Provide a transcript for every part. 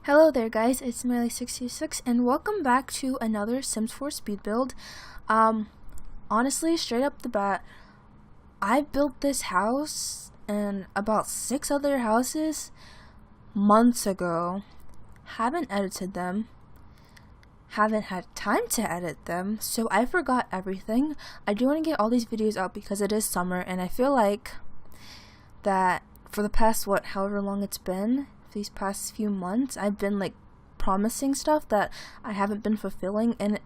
Hello there guys, it's Miley626 and welcome back to another Sims 4 speed build. Honestly, straight up the bat, I built this house and about 6 other houses months ago. Haven't edited them, haven't had time to edit them, so I forgot everything. I do want to get all these videos out because it is summer and I feel like that for the past however long it's been, these past few months, I've been like promising stuff that I haven't been fulfilling, and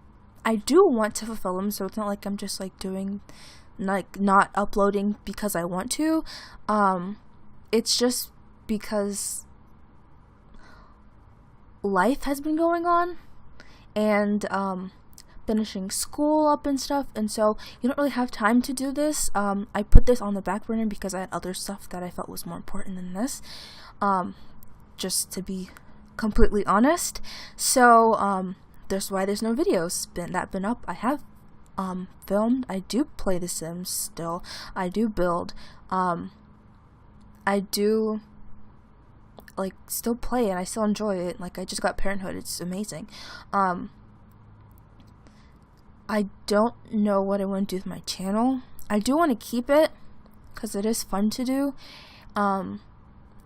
I do want to fulfill them, so it's not like I'm just like doing not uploading because I want to. It's just because life has been going on and finishing school up and stuff, and so you don't really have time to do this. I put this on the back burner because I had other stuff that I felt was more important than this, just to be completely honest. So that's why there's no videos been up. I have filmed. I do play The Sims still. I do build. I do like still play and I still enjoy it. Like, I just got Parenthood. It's amazing. I don't know what I want to do with my channel. I do want to keep it because it is fun to do.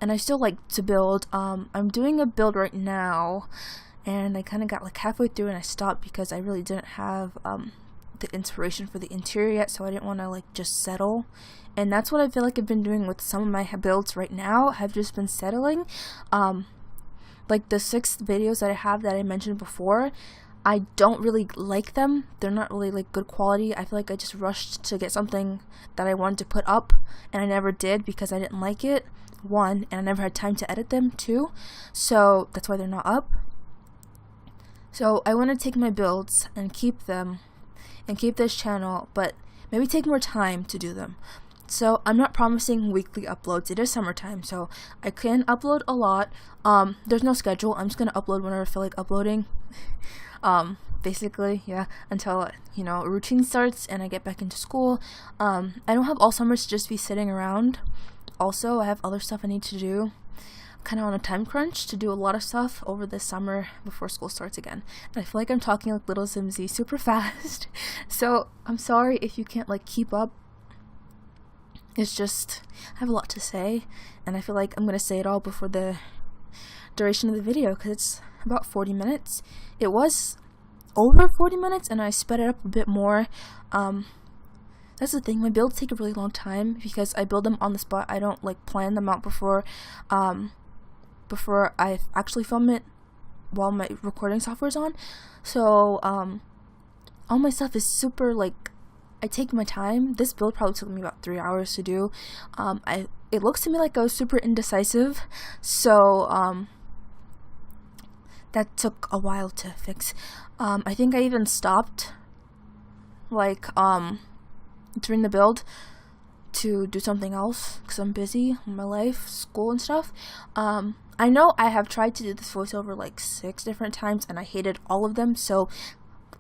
And I still like to build. I'm doing a build right now, and I kind of got like halfway through and I stopped because I really didn't have the inspiration for the interior yet, so I didn't want to like just settle. And that's what I feel like I've been doing with some of my builds right now. I've just been settling. Like the 6 videos that I have that I mentioned before, I don't really like them. They're not really like good quality. I feel like I just rushed to get something that I wanted to put up, and I never did because I didn't like it, 1, and I never had time to edit them, 2, so that's why they're not up. So I want to take my builds and keep them and keep this channel, but maybe take more time to do them. So I'm not promising weekly uploads. It is summertime, so I can upload a lot. There's no schedule. I'm just gonna upload whenever I feel like uploading. Basically, yeah, until, you know, a routine starts and I get back into school. I don't have all summer to just be sitting around. Also, I have other stuff I need to do. I'm kind of on a time crunch to do a lot of stuff over this summer before school starts again. And I feel like I'm talking like Little Simsy super fast. So I'm sorry if you can't like keep up. It's just, I have a lot to say, and I feel like I'm gonna say it all before the duration of the video because it's about 40 minutes. It was over 40 minutes and I sped it up a bit more. That's the thing, my builds take a really long time because I build them on the spot. I don't like plan them out before I actually film it while my recording software is on. So all my stuff is super like, I take my time. This build probably took me about 3 hours to do. It looks to me like I was super indecisive, so that took a while to fix. I think I even stopped like during the build to do something else because I'm busy in my life, school and stuff. I know I have tried to do this voiceover like 6 different times and I hated all of them, so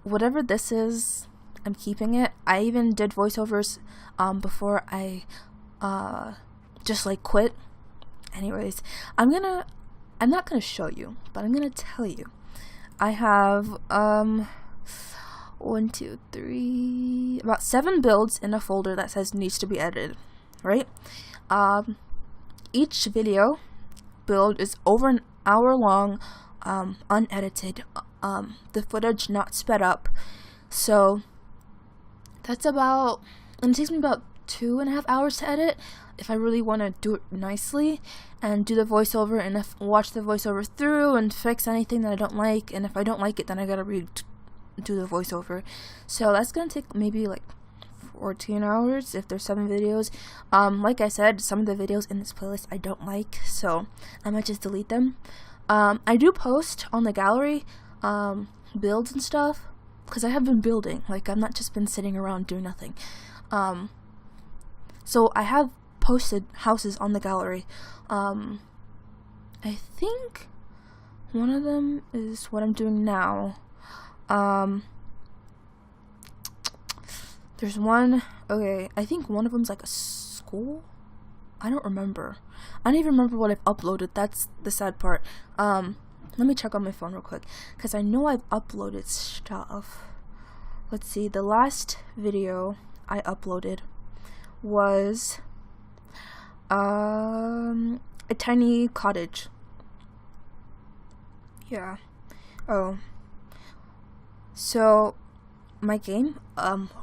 whatever this is, I'm keeping it. I even did voiceovers before I just like quit. Anyways, I'm not gonna show you, but I'm gonna tell you. I have 1, 2, 3, about 7 builds in a folder that says needs to be edited, right? Each video build is over an hour long, unedited, the footage not sped up. So that's about, and it takes me about 2.5 hours to edit if I really want to do it nicely and do the voiceover, and watch the voiceover through and fix anything that I don't like, and if I don't like it then I gotta redo the voiceover. So that's gonna take maybe like 14 hours if there's 7 videos. Like I said, some of the videos in this playlist I don't like, so I might just delete them. I do post on the gallery builds and stuff because I have been building. Like, I've not just been sitting around doing nothing. So I have posted houses on the gallery. I think one of them is what I'm doing now. There's one, okay, I think one of them's like a school. I don't remember. I don't even remember what I've uploaded. That's the sad part. let me check on my phone real quick, because I know I've uploaded stuff. Let's see, the last video I uploaded was a tiny cottage. Yeah. Oh. So my game,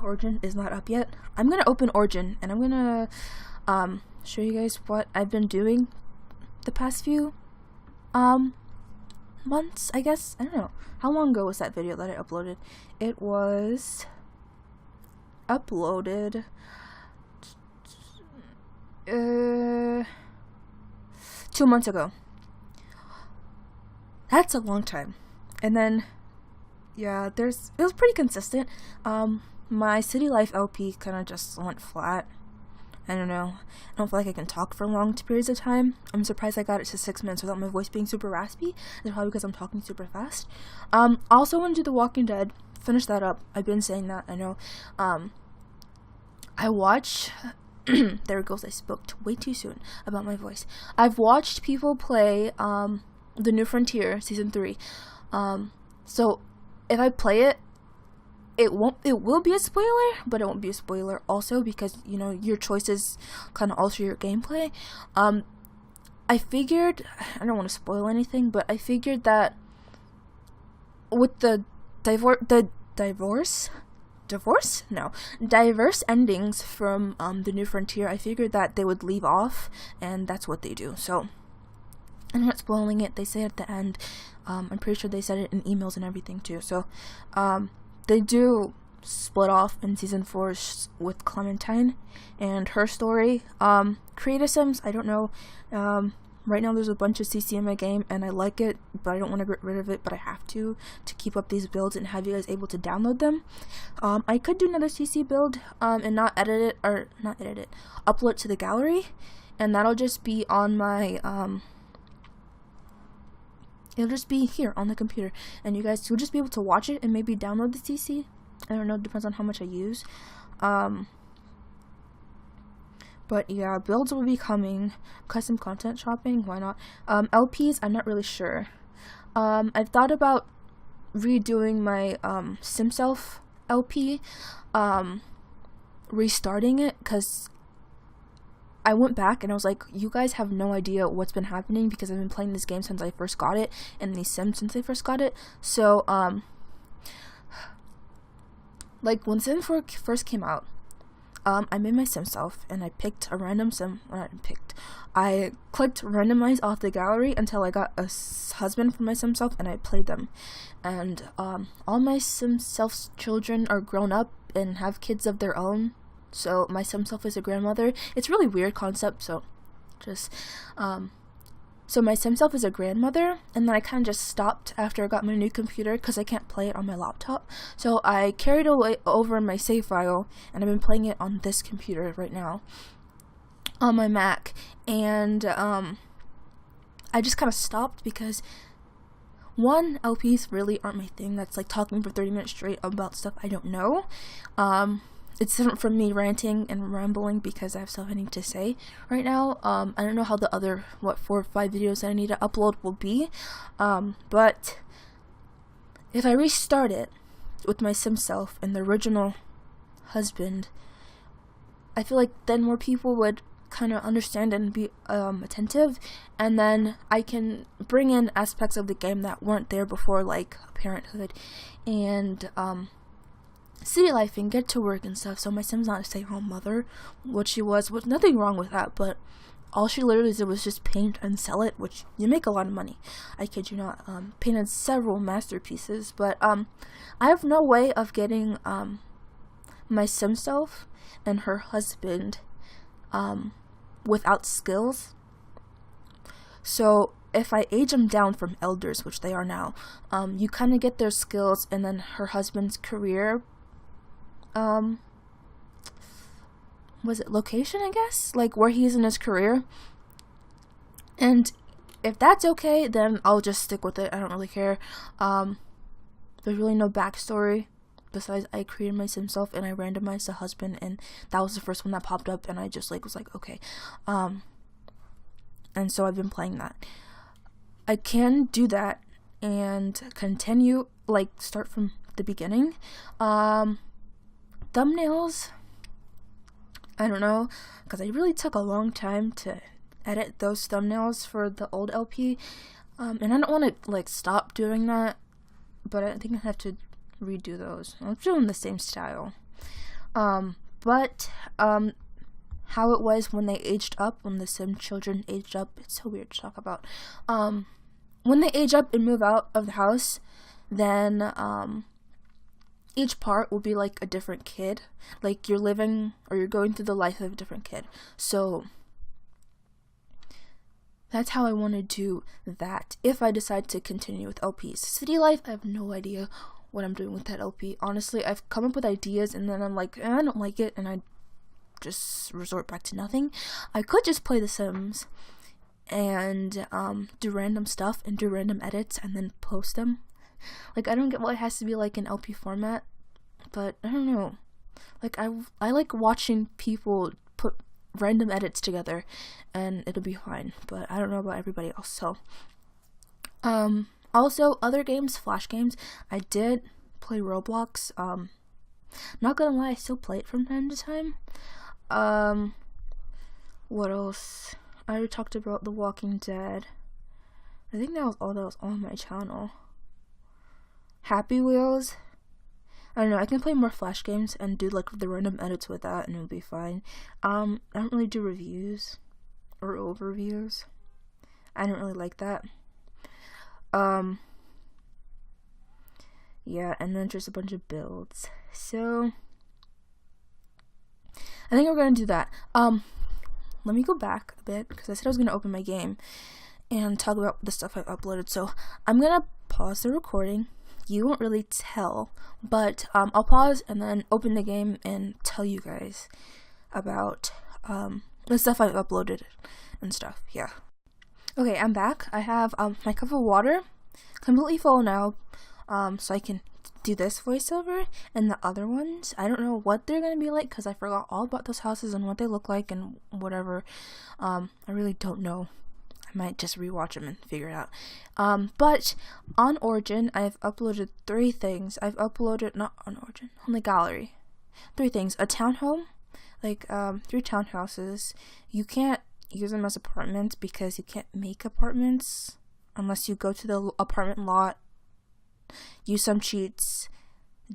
Origin, is not up yet. I'm gonna open Origin and I'm gonna show you guys what I've been doing the past few months, I guess. I don't know. How long ago was that video that I uploaded? It was uploaded 2 months ago. That's a long time. And then yeah, it was pretty consistent. My City Life LP kind of just went flat. I don't know. I don't feel like I can talk for long periods of time. I'm surprised I got it to 6 minutes without my voice being super raspy. It's probably because I'm talking super fast. Also want to do The Walking Dead. Finish that up. I've been saying that, I know. I watch there it goes, I spoke way too soon about my voice. I've watched people play The New Frontier Season 3. So if I play it, it will be a spoiler, but it won't be a spoiler also because, you know, your choices kind of alter your gameplay. I figured, I don't want to spoil anything, but I figured that with the diverse endings from The New Frontier, I figured that they would leave off, and that's what they do. So I'm not spoiling it. They say it at the end. I'm pretty sure they said it in emails and everything too. So they do split off in season 4 with Clementine and her story. Creative Sims, I don't know. Right now there's a bunch of CC in my game and I like it, but I don't want to get rid of it, but I have to keep up these builds and have you guys able to download them. I could do another CC build and not edit it, upload it to the gallery, and that'll just be on my it'll just be here on the computer, and you guys will just be able to watch it and maybe download the CC. I don't know, it depends on how much I use. But yeah, builds will be coming. Custom content shopping, why not? LPs, I'm not really sure. I've thought about redoing my SimSelf LP, restarting it, because I went back and I was like, you guys have no idea what's been happening because I've been playing this game since I first got it, and these Sims since I first got it. So like when Sim 4 first came out, I made my sim self and I picked a random sim. I clicked randomize off the gallery until I got a husband for my sim self, and I played them. And all my sim self's children are grown up and have kids of their own. So my sim self is a grandmother. It's a really weird concept. So just so my sim self is a grandmother, and then I kind of just stopped after I got my new computer because I can't play it on my laptop. So I carried over my save file, and I've been playing it on this computer right now on my Mac. And I just kind of stopped because one, LPs really aren't my thing. That's like talking for 30 minutes straight about stuff I don't know. It's different from me ranting and rambling because I have so many to say right now. I don't know how the other 4 or 5 videos that I need to upload will be, but if I restart it with my sim self and the original husband, I feel like then more people would kind of understand and be attentive, and then I can bring in aspects of the game that weren't there before, like parenthood and city life and get to work and stuff. So my sim's not a stay-at-home mother, what she was nothing wrong with that, but all she literally did was just paint and sell it, which you make a lot of money. I kid you not. Painted several masterpieces, but I have no way of getting my sim self and her husband without skills. So if I age them down from elders, which they are now, you kind of get their skills, and then her husband's career was it location, I guess, like where he is in his career. And if that's okay, then I'll just stick with it. I don't really care. There's really no backstory besides I created my sim self and I randomized the husband, and that was the first one that popped up, and I just was like okay. And so I've been playing that. I can do that and continue, like start from the beginning. Thumbnails, I don't know, because I really took a long time to edit those thumbnails for the old LP, and I don't want to like stop doing that, but I think I have to redo those. I'm doing the same style, but how it was when they aged up, when the Sim children aged up, it's so weird to talk about. When they age up and move out of the house, then each part will be like a different kid. Like you're living or you're going through the life of a different kid. So that's how I want to do that if I decide to continue with LPs. City Life, I have no idea what I'm doing with that LP. Honestly, I've come up with ideas and then I'm like, I don't like it, and I just resort back to nothing. I could just play The Sims and do random stuff and do random edits and then post them. Like, I don't get why it has to be like an LP format, but I don't know. Like, I like watching people put random edits together and it'll be fine, but I don't know about everybody else. So also other games, Flash games, I did play Roblox. Not gonna lie, I still play it from time to time. What else? I already talked about The Walking Dead. I think that was all that was on my channel. Happy Wheels. I don't know, I can play more Flash games and do like the random edits with that and it'll be fine. I don't really do reviews or overviews. I don't really like that. Yeah, and then just a bunch of builds. So I think we're gonna do that. Let me go back a bit because I said I was gonna open my game and talk about the stuff I've uploaded. So I'm gonna pause the recording. You won't really tell, but I'll pause and then open the game and tell you guys about the stuff I've uploaded and stuff. Yeah. Okay, I'm back. I have my cup of water completely full now, so I can do this voiceover, and the other ones, I don't know what they're gonna be like because I forgot all about those houses and what they look like and whatever. I really don't know. I might just rewatch them and figure it out. But on Origin, I've uploaded 3 things. I've uploaded, not on Origin, on the gallery. 3 things. A townhome, like 3 townhouses. You can't use them as apartments because you can't make apartments unless you go to the apartment lot, use some cheats,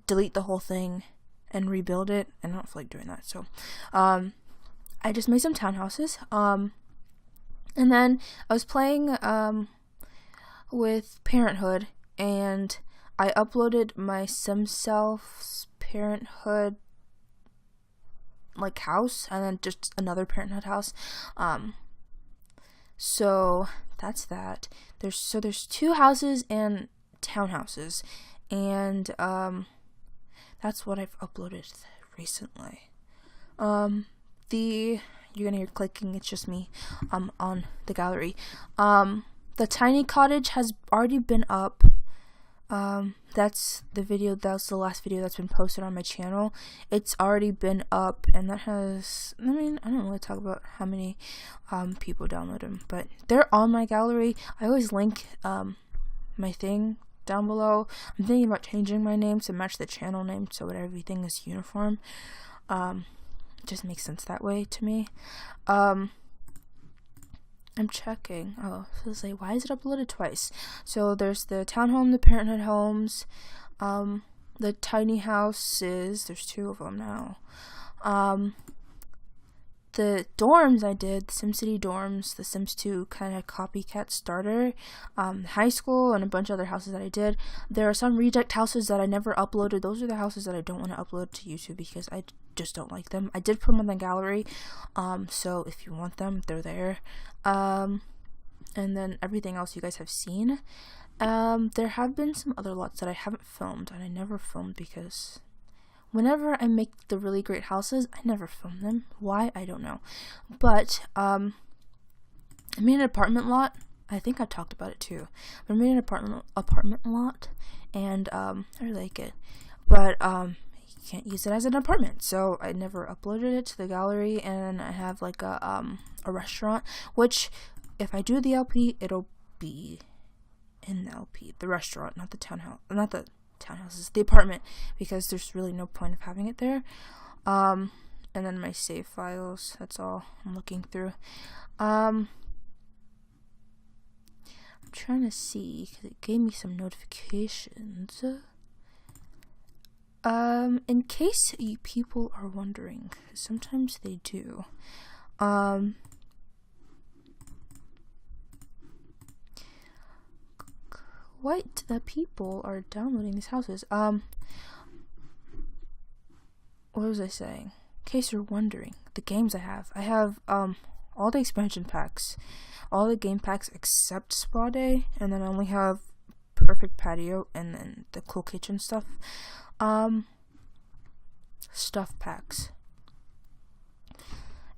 delete the whole thing, and rebuild it. And I don't feel like doing that. So I just made some townhouses. And then I was playing with Parenthood, and I uploaded my SimSelf's Parenthood like house, and then just another Parenthood house. So that's that. There's 2 houses and townhouses, and that's what I've uploaded recently. You're gonna hear clicking, it's just me on the gallery. The tiny cottage has already been up. That's the video, that was the last video that's been posted on my channel. It's already been up, and that has, I don't really talk about how many people download them, but they're on my gallery. I always link my thing down below. I'm thinking about changing my name to match the channel name so that everything is uniform. Just makes sense that way to me. I'm checking. Oh, so it's like, why is it uploaded twice? So there's the townhome, the Parenthood homes, the tiny houses. There's 2 of them now. The dorms I did, the SimCity dorms, the Sims 2 kind of copycat starter, high school, and a bunch of other houses that I did. There are some reject houses that I never uploaded. Those are the houses that I don't want to upload to YouTube because I just don't like them. I did put them on the gallery, so if you want them, they're there. And then everything else you guys have seen. There have been some other lots that I haven't filmed, and I never filmed because whenever I make the really great houses, I never film them. Why? I don't know. But I made an apartment lot. I think I talked about it too. But I made an apartment lot, and I really like it. But you can't use it as an apartment, so I never uploaded it to the gallery. And I have like a restaurant, which if I do the LP, it'll be in the LP, the restaurant, not the townhouses, the apartment, because there's really no point of having it there. And then my save files, that's all I'm looking through. I'm trying to see, because it gave me some notifications. In case you people are wondering, sometimes they do. What the people are downloading these houses? What was I saying? In case you're wondering, the games I have all the expansion packs, all the game packs except Spa Day, and then I only have Perfect Patio and then the Cool Kitchen stuff. Stuff packs.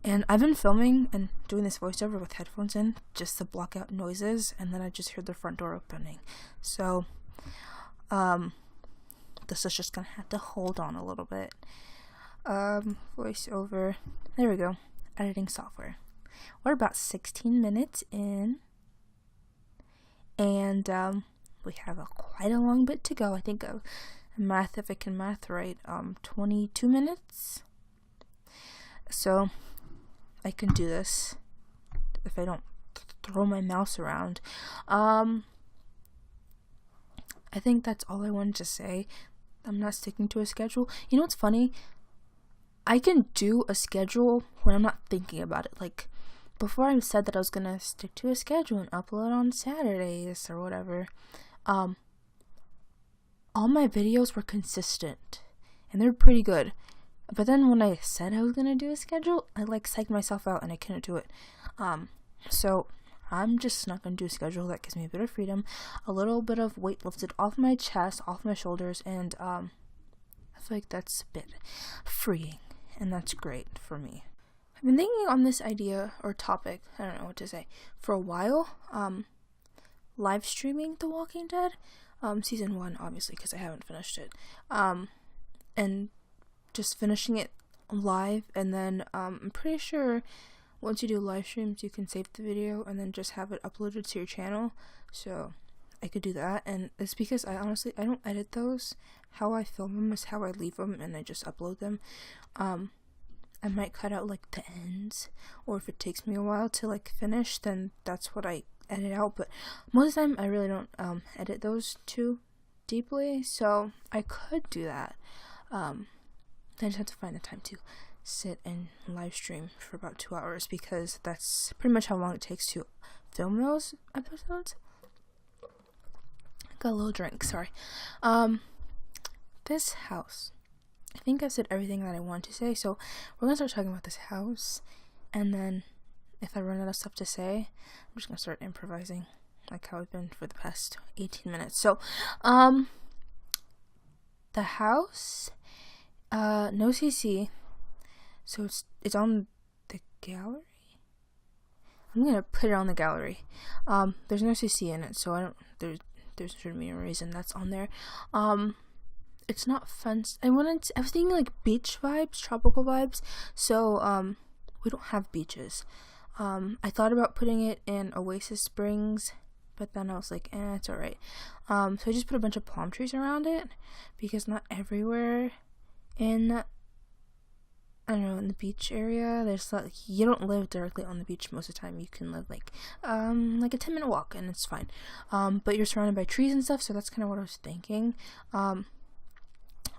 And I've been filming and doing this voiceover with headphones in just to block out noises, and then I just heard the front door opening. So, this is just gonna have to hold on a little bit. Voiceover. There we go. Editing software. We're about 16 minutes in, and we have quite a long bit to go. I think if I can math right, 22 minutes. So I can do this if I don't throw my mouse around. I think that's all I wanted to say. I'm not sticking to a schedule. You know what's funny? I can do a schedule when I'm not thinking about it. Like, before I said that I was gonna stick to a schedule and upload on Saturdays or whatever, all my videos were consistent and they're pretty good. But then when I said I was gonna do a schedule, I psyched myself out and I couldn't do it. So I'm just not gonna do a schedule. That gives me a bit of freedom, a little bit of weight lifted off my chest, off my shoulders, and I feel like that's a bit freeing, and that's great for me. I've been thinking on this idea or topic, I don't know what to say, for a while. Live streaming The Walking Dead, season 1, obviously, because I haven't finished it. And just finishing it live, and then I'm pretty sure once you do live streams, you can save the video and then just have it uploaded to your channel. So I could do that, and it's because I don't edit those. How I film them is how I leave them, and I just upload them. I might cut out the ends, or if it takes me a while to finish, then that's what I edit out. But most of the time I really don't edit those too deeply, so I could do that. I just have to find the time to sit and live stream for about 2 hours, because that's pretty much how long it takes to film those episodes. Got a little drink, sorry. This house, I think I've said everything that I want to say, so we're gonna start talking about this house, and then if I run out of stuff to say, I'm just gonna start improvising like how I've been for the past 18 minutes. So the house, no CC, so it's on the gallery. I'm gonna put it on the gallery. There's no CC in it, so I don't, there shouldn't be a reason that's on there. It's not fun. I was thinking beach vibes, tropical vibes, so we don't have beaches. I thought about putting it in Oasis Springs, but then I was like, it's alright. So I just put a bunch of palm trees around it, because not everywhere in, I don't know, in the beach area, there's you don't live directly on the beach most of the time. You can live a 10-minute walk, and it's fine. But you're surrounded by trees and stuff, so that's kind of what I was thinking.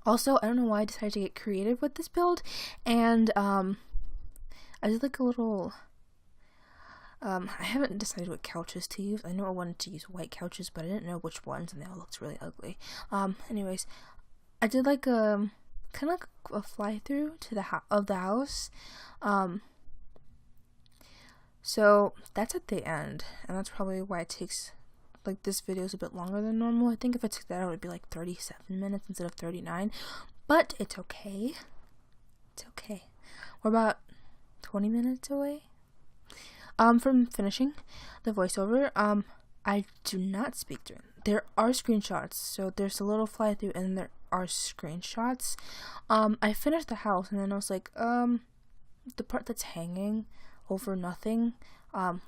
Also, I don't know why I decided to get creative with this build, and I did a little, I haven't decided what couches to use. I know I wanted to use white couches, but I didn't know which ones, and they all looked really ugly. Anyways, I did a kind of a fly through to the house. So that's at the end, and that's probably why it takes, this video is a bit longer than normal. I think if I took that out, it would be 37 minutes instead of 39, but it's okay. It's okay. We're about 20 minutes away from finishing the voiceover. I do not speak during. There are screenshots, so there's a little fly through, and there are screenshots. I finished the house, and then I was like, the part that's hanging over nothing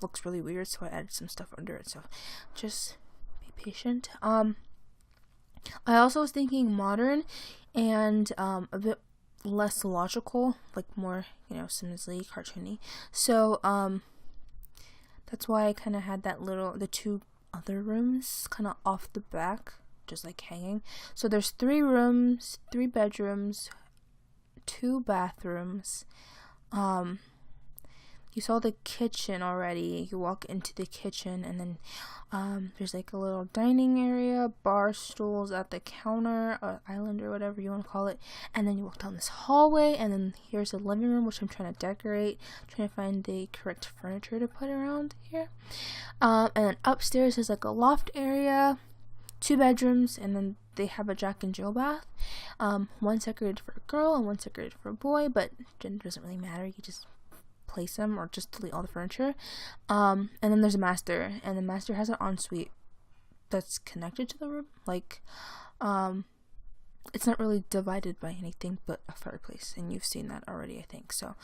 looks really weird, so I added some stuff under it. So just be patient. I also was thinking modern and a bit less logical, like more, Simsley, cartoony. So that's why I kind of had the two other rooms kind of off the back, just like hanging. So there's 3 rooms, 3 bedrooms, 2 bathrooms. You saw the kitchen already. You walk into the kitchen, and then there's like a little dining area, bar stools at the counter, island or whatever you want to call it. And then you walk down this hallway, and then here's the living room, which I'm trying to decorate, trying to find the correct furniture to put around here. And then upstairs is like a loft area, 2 bedrooms, and then they have a Jack and Jill bath. One's decorated for a girl and one's decorated for a boy, but gender doesn't really matter. You just place them or just delete all the furniture. And then there's a master, and the master has an ensuite that's connected to the room. Like, it's not really divided by anything but a fireplace, and you've seen that already, I think. So,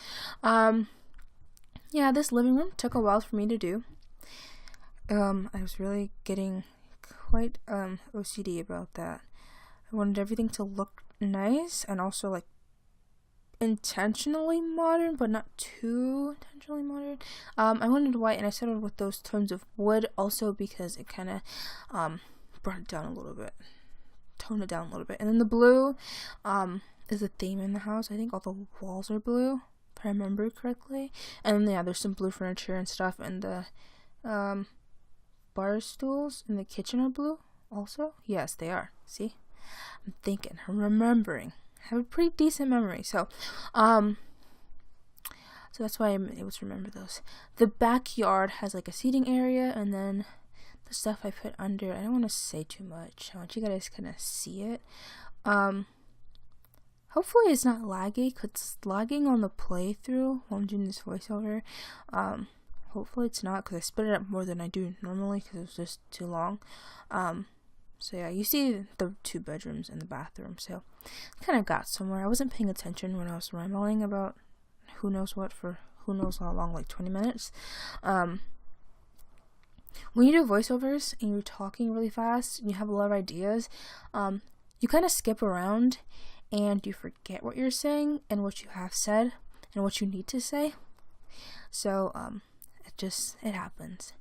yeah, this living room took a while for me to do. I was really getting quite OCD about that. I wanted everything to look nice and also like intentionally modern, but not too intentionally modern. I wanted white, and I settled with those tones of wood also because it kind of brought it down a little bit, toned it down a little bit. And then the blue is a theme in the house. I think all the walls are blue, if I remember correctly. And then, yeah, there's some blue furniture and stuff, and the bar stools in the kitchen are blue also. Yes, they are. See, I'm thinking, I'm remembering. I have a pretty decent memory, so that's why I'm able to remember those. The backyard has like a seating area, and then the stuff I put under, I don't want to say too much. I want you guys to kind of see it. Hopefully it's not laggy, because it's lagging on the playthrough while I'm doing this voiceover. Hopefully it's not, because I split it up more than I do normally, because it was just too long. So yeah, you see the 2 bedrooms and the bathroom, so I kind of got somewhere. I wasn't paying attention when I was rambling about who knows what for who knows how long, like 20 minutes. When you do voiceovers and you're talking really fast and you have a lot of ideas, you kind of skip around and you forget what you're saying and what you have said and what you need to say. So it happens.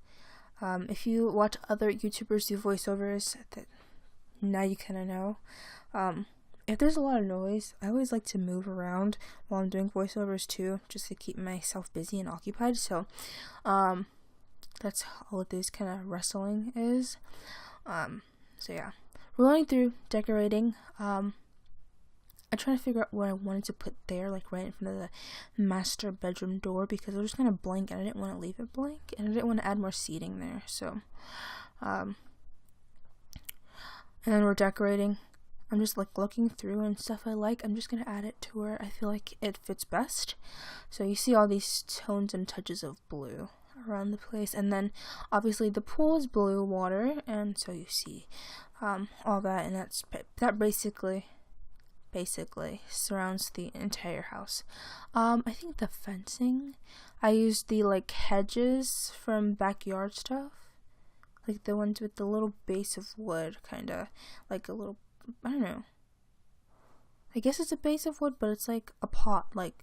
If you watch other YouTubers do voiceovers, now you kind of know. If there's a lot of noise, I always like to move around while I'm doing voiceovers too, just to keep myself busy and occupied. So, that's all of this kind of wrestling is. So yeah, rolling through, decorating. I'm trying to figure out what I wanted to put there, like right in front of the master bedroom door, because it was just kind of blank and I didn't want to leave it blank, and I didn't want to add more seating there. So, and then we're decorating. I'm just like looking through and stuff I like. I'm just gonna add it to where I feel like it fits best. So you see all these tones and touches of blue around the place, and then obviously the pool is blue water, and so you see all that, and that basically surrounds the entire house. I think the fencing, I used the like hedges from backyard stuff, like the ones with the little base of wood, kind of like a little, I don't know, I guess it's a base of wood, but it's like a pot. Like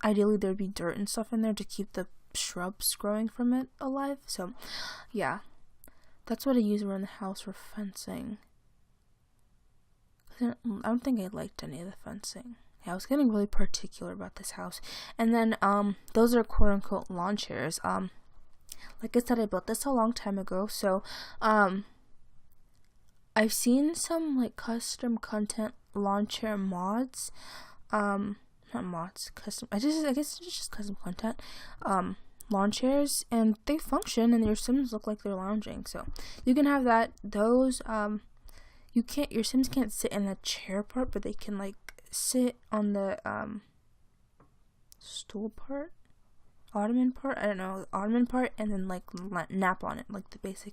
ideally there'd be dirt and stuff in there to keep the shrubs growing from it alive. So yeah, that's what I use around the house for fencing. I don't think I liked any of the fencing. Yeah, I was getting really particular about this house. And then those are quote unquote lawn chairs. Like I said, I built this a long time ago, so I've seen some like custom content lawn chair mods. Not mods, custom, I guess it's just custom content. Lawn chairs, and they function and your Sims look like they're lounging. So you can have that. Those your Sims can't sit in the chair part, but they can like sit on the stool part, ottoman part, I don't know, ottoman part, and then like nap on it, like the basic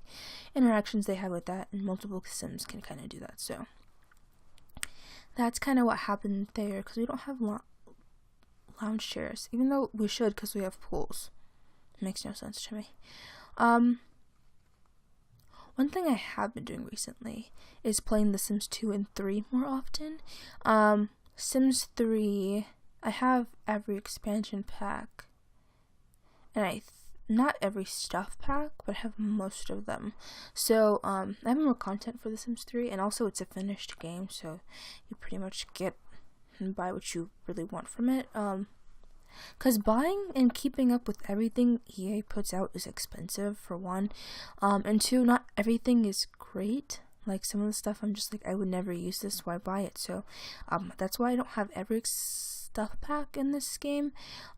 interactions they have with that, and multiple Sims can kind of do that. So that's kind of what happened there, because we don't have lounge chairs, even though we should, because we have pools. It makes no sense to me. one thing I have been doing recently is playing The Sims 2 and 3 more often. Sims 3, I have every expansion pack, and not every stuff pack, but I have most of them. So, I have more content for The Sims 3, and also it's a finished game, so you pretty much get and buy what you really want from it. Because buying and keeping up with everything EA puts out is expensive, for one. And two, not everything is great. Like, some of the stuff I'm just like, I would never use this, why buy it? So, that's why I don't have every stuff pack in this game,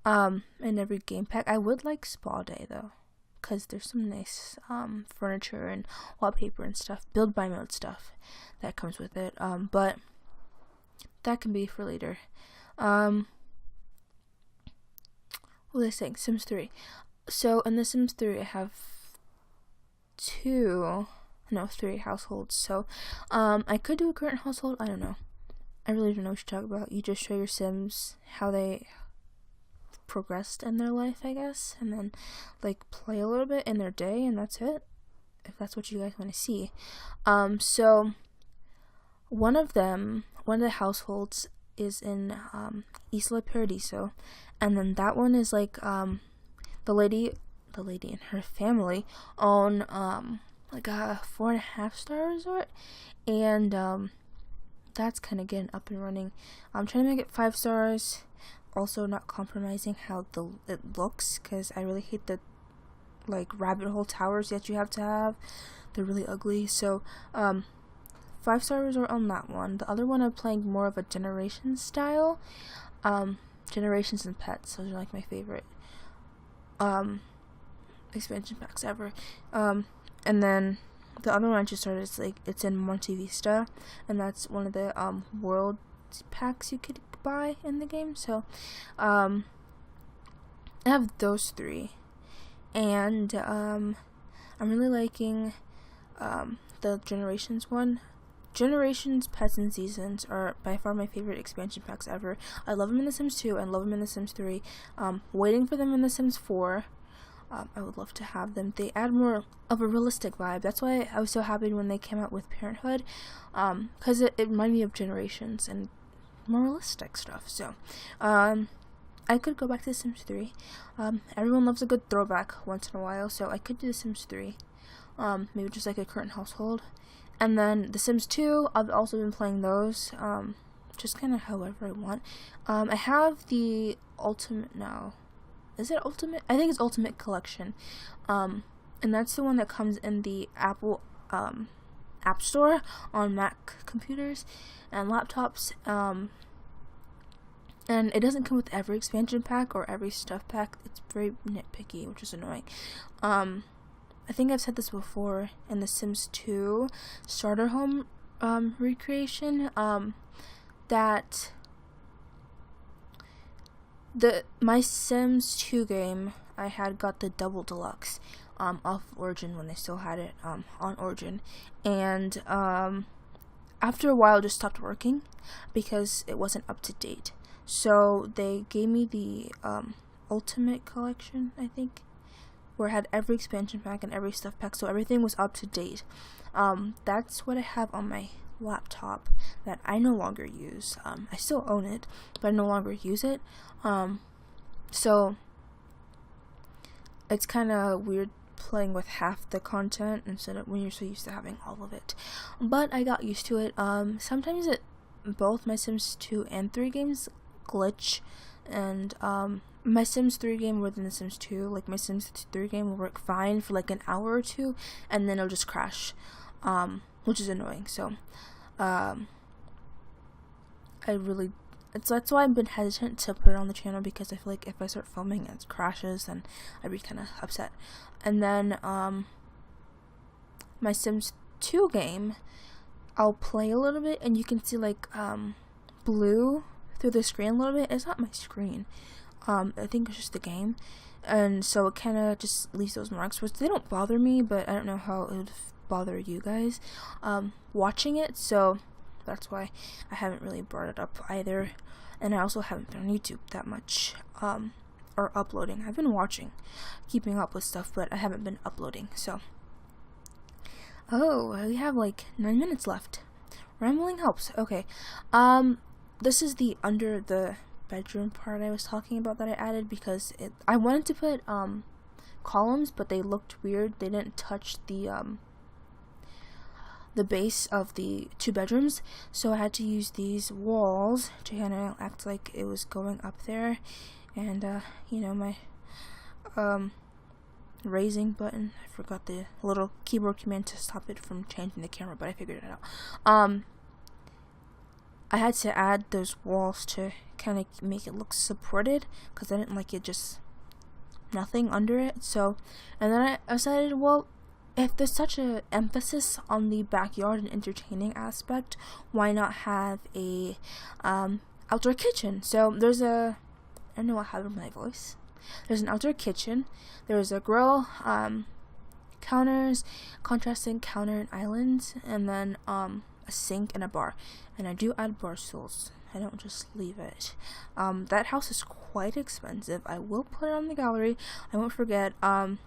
and every game pack. I would like Spa Day, though, because there's some nice, furniture and wallpaper and stuff, build by mode stuff that comes with it, but that can be for later. What was I saying? Sims 3. So, in The Sims 3, I have 3 households. So, I could do a current household. I don't know. I really don't know what you're talking about. You just show your Sims how they progressed in their life, I guess. And then, like, play a little bit in their day, and that's it. If that's what you guys want to see. So, one of the households is in Isla Paradiso, and then that one is like the lady and her family own like a 4.5-star resort, and that's kind of getting up and running. I'm trying to make it 5 stars, also not compromising how it looks, because I really hate the like rabbit hole towers that you have to have. They're really ugly. So 5-star resort on that one. The other one I'm playing more of a Generations style. Generations and Pets. Those are like my favorite expansion packs ever. And then the other one I just started is like, it's in Monte Vista, and that's one of the world packs you could buy in the game. So I have those 3, and I'm really liking the Generations one. Generations, Pets, and Seasons are by far my favorite expansion packs ever. I love them in The Sims 2 and love them in The Sims 3. Waiting for them in The Sims 4. I would love to have them. They add more of a realistic vibe. That's why I was so happy when they came out with Parenthood, because it reminded me of Generations and more realistic stuff. So, I could go back to The Sims 3. Everyone loves a good throwback once in a while, so I could do The Sims 3. Maybe just like a current household. And then The Sims 2, I've also been playing those, just kind of however I want. I have the Ultimate now. Is it Ultimate? I think it's Ultimate Collection. And that's the one that comes in the Apple App Store on Mac computers and laptops. And it doesn't come with every expansion pack or every stuff pack. It's very nitpicky, which is annoying. I think I've said this before in The Sims 2 starter home recreation, that my Sims 2 game I had got the double deluxe off Origin when they still had it on Origin, and after a while it just stopped working because it wasn't up to date. So they gave me the Ultimate Collection, I think, where it had every expansion pack and every stuff pack, so everything was up to date. That's what I have on my laptop that I no longer use. I still own it, but I no longer use it. So it's kind of weird playing with half the content instead of when you're so used to having all of it. But I got used to it. Sometimes both my Sims 2 and 3 games glitch, and my Sims 3 game more than the Sims 2. Like, my Sims 3 game will work fine for like an hour or two, and then it'll just crash, which is annoying. So, that's why I've been hesitant to put it on the channel, because I feel like if I start filming and it crashes, then I'd be kind of upset. And then, my Sims 2 game, I'll play a little bit, and you can see like, blue through the screen a little bit. It's not my screen. I think it's just the game, and so it kind of just leaves those marks, which they don't bother me, but I don't know how it would bother you guys watching it, so that's why I haven't really brought it up either. And I also haven't been on YouTube that much, or uploading. I've been keeping up with stuff, but I haven't been uploading. So Oh, we have like 9 minutes left. Rambling helps. Okay. This is the under the bedroom part I was talking about that I added because I wanted to put columns, but they looked weird. They didn't touch the base of the 2 bedrooms, so I had to use these walls to kind of act like it was going up there. And you know, my raising button, I forgot the little keyboard command to stop it from changing the camera, but I figured it out. I had to add those walls to kind of make it look supported because I didn't like it just nothing under it. So, and then I decided, well, if there's such a emphasis on the backyard and entertaining aspect, why not have a outdoor kitchen? So there's I don't know what happened with my voice. There's an outdoor kitchen. There's a grill, counters, contrasting counter and islands, and then a sink and a bar. And I do add bar stools. I don't just leave it. That house is quite expensive. I will put it on the gallery. I won't forget. And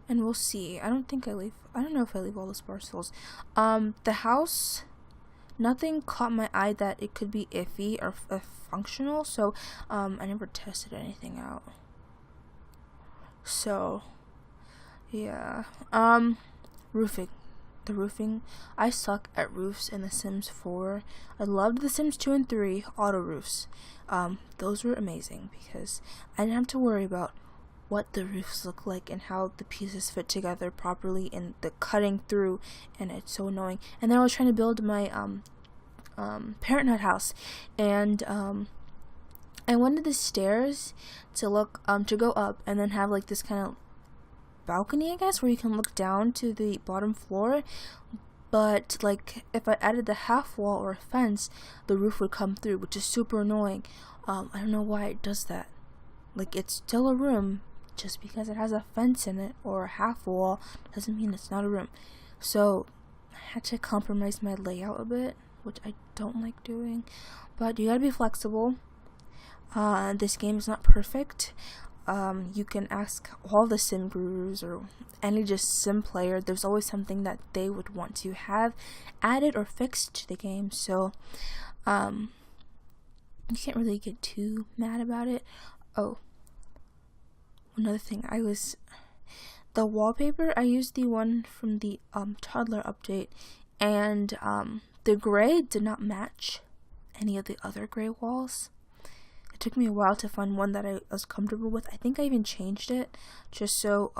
we'll see. I don't know if I leave all those bar stools. The house, nothing caught my eye that it could be iffy or functional, so I never tested anything out. So yeah. Roofing. The roofing. I suck at roofs in The Sims 4. I loved The Sims 2 and 3 auto roofs. Those were amazing because I didn't have to worry about what the roofs look like and how the pieces fit together properly and the cutting through, and it's so annoying. And then I was trying to build my parenthood house, and I wanted the stairs to look to go up and then have like this kind of balcony, I guess, where you can look down to the bottom floor. But like if I added the half wall or a fence, the roof would come through, which is super annoying. I don't know why it does that. Like, it's still a room. Just because it has a fence in it or a half wall doesn't mean it's not a room. So I had to compromise my layout a bit, which I don't like doing. But you gotta be flexible. This game is not perfect. You can ask all the sim gurus or any just sim player. There's always something that they would want to have added or fixed to the game. So you can't really get too mad about it. Oh, another thing, the wallpaper, I used the one from the toddler update, and the gray did not match any of the other gray walls. It took me a while to find one that I was comfortable with. I think I even changed it just so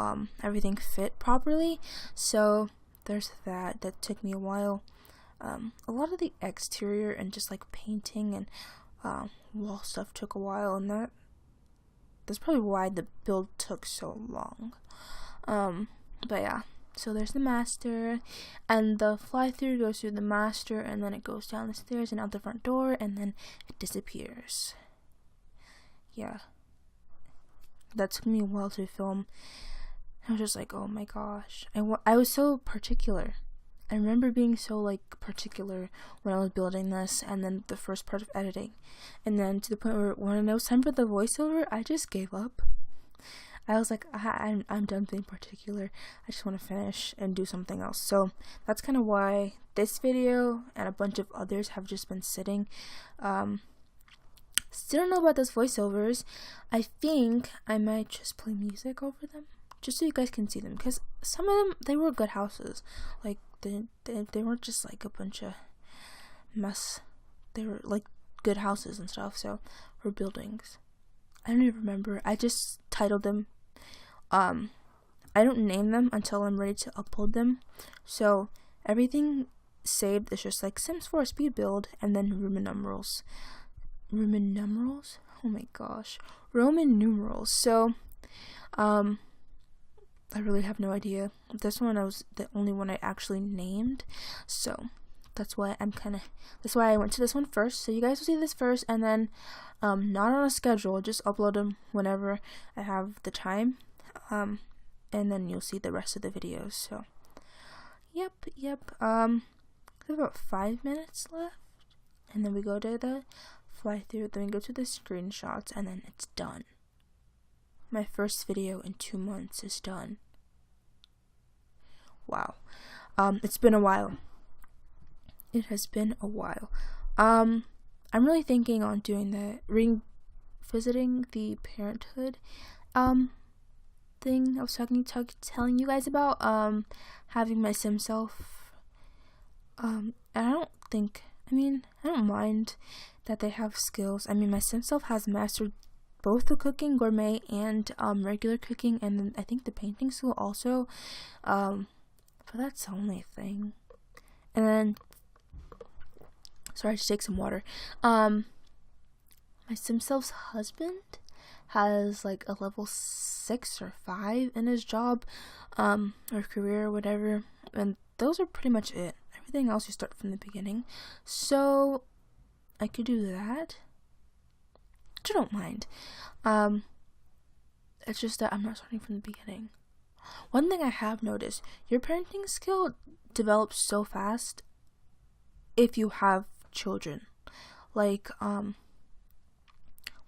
everything fit properly. So there's that took me a while. A lot of the exterior and just like painting and wall stuff took a while, and that's probably why the build took so long. But yeah, so there's the master, and the fly-through goes through the master, and then it goes down the stairs and out the front door, and then it disappears. Yeah, that took me a while to film. I was just like, oh my gosh, I was so particular. I remember being so like particular when I was building this, and then the first part of editing, and then to the point where when it was time for the voiceover, I just gave up. I was like, I'm done being particular. I just want to finish and do something else. So that's kind of why this video and a bunch of others have just been sitting. Still don't know about those voiceovers. I think I might just play music over them, just so you guys can see them, because some of them, they were good houses. Like they weren't just like a bunch of mess. They were like good houses and stuff. So, or buildings. I don't even remember. I just titled them. I don't name them until I'm ready to upload them. So everything saved is just like Sims 4 speed build and then Roman numerals. Roman numerals? Oh my gosh. Roman numerals. So, I really have no idea. This one was the only one I actually named. So that's why that's why I went to this one first. So you guys will see this first, and then not on a schedule, just upload them whenever I have the time. And then you'll see the rest of the videos. So yep. We have about 5 minutes left. And then we go to the fly through, then we go to the screenshots, and then it's done. My first video in 2 months is done. wow. It's been a while. It has been a while. I'm really thinking on doing the revisiting the parenthood thing I was telling you guys about, having my sim self. And I don't mind that they have skills. I mean, my sim self has mastered both the cooking, gourmet, and regular cooking, and then I think the painting skill also. But that's the only thing. And then, sorry, I should take some water. My sim self's husband has like a level 6 or 5 in his job, or career, or whatever, and those are pretty much it. Everything else you start from the beginning, so I could do that, which I don't mind. It's just that I'm not starting from the beginning. One thing I have noticed, your parenting skill develops so fast if you have children. Like, one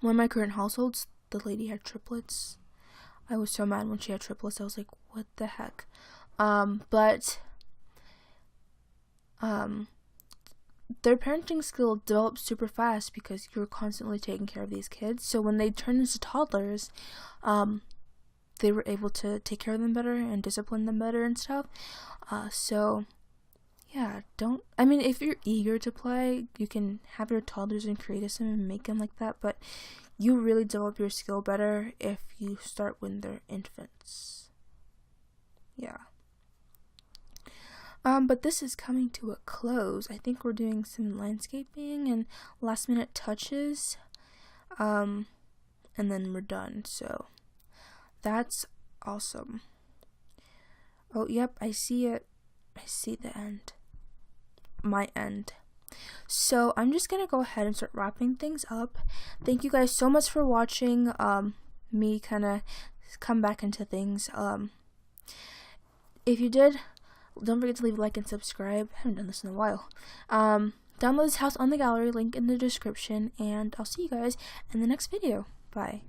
of my current households, the lady had triplets. I was so mad when she had triplets. I was like, what the heck? But their parenting skill develops super fast because you're constantly taking care of these kids. So when they turn into toddlers, they were able to take care of them better and discipline them better and stuff. So yeah, if you're eager to play, you can have your toddlers and create a sim and make them like that, but you really develop your skill better if you start when they're infants. Yeah. But this is coming to a close. I think we're doing some landscaping and last minute touches, and then we're done. So that's awesome. Oh, yep, I see it. I see the end. My end. So I'm just gonna go ahead and start wrapping things up. Thank you guys so much for watching me kind of come back into things. If you did, don't forget to leave a like and subscribe. I haven't done this in a while. Download this house on the gallery, link in the description, and I'll see you guys in the next video. Bye.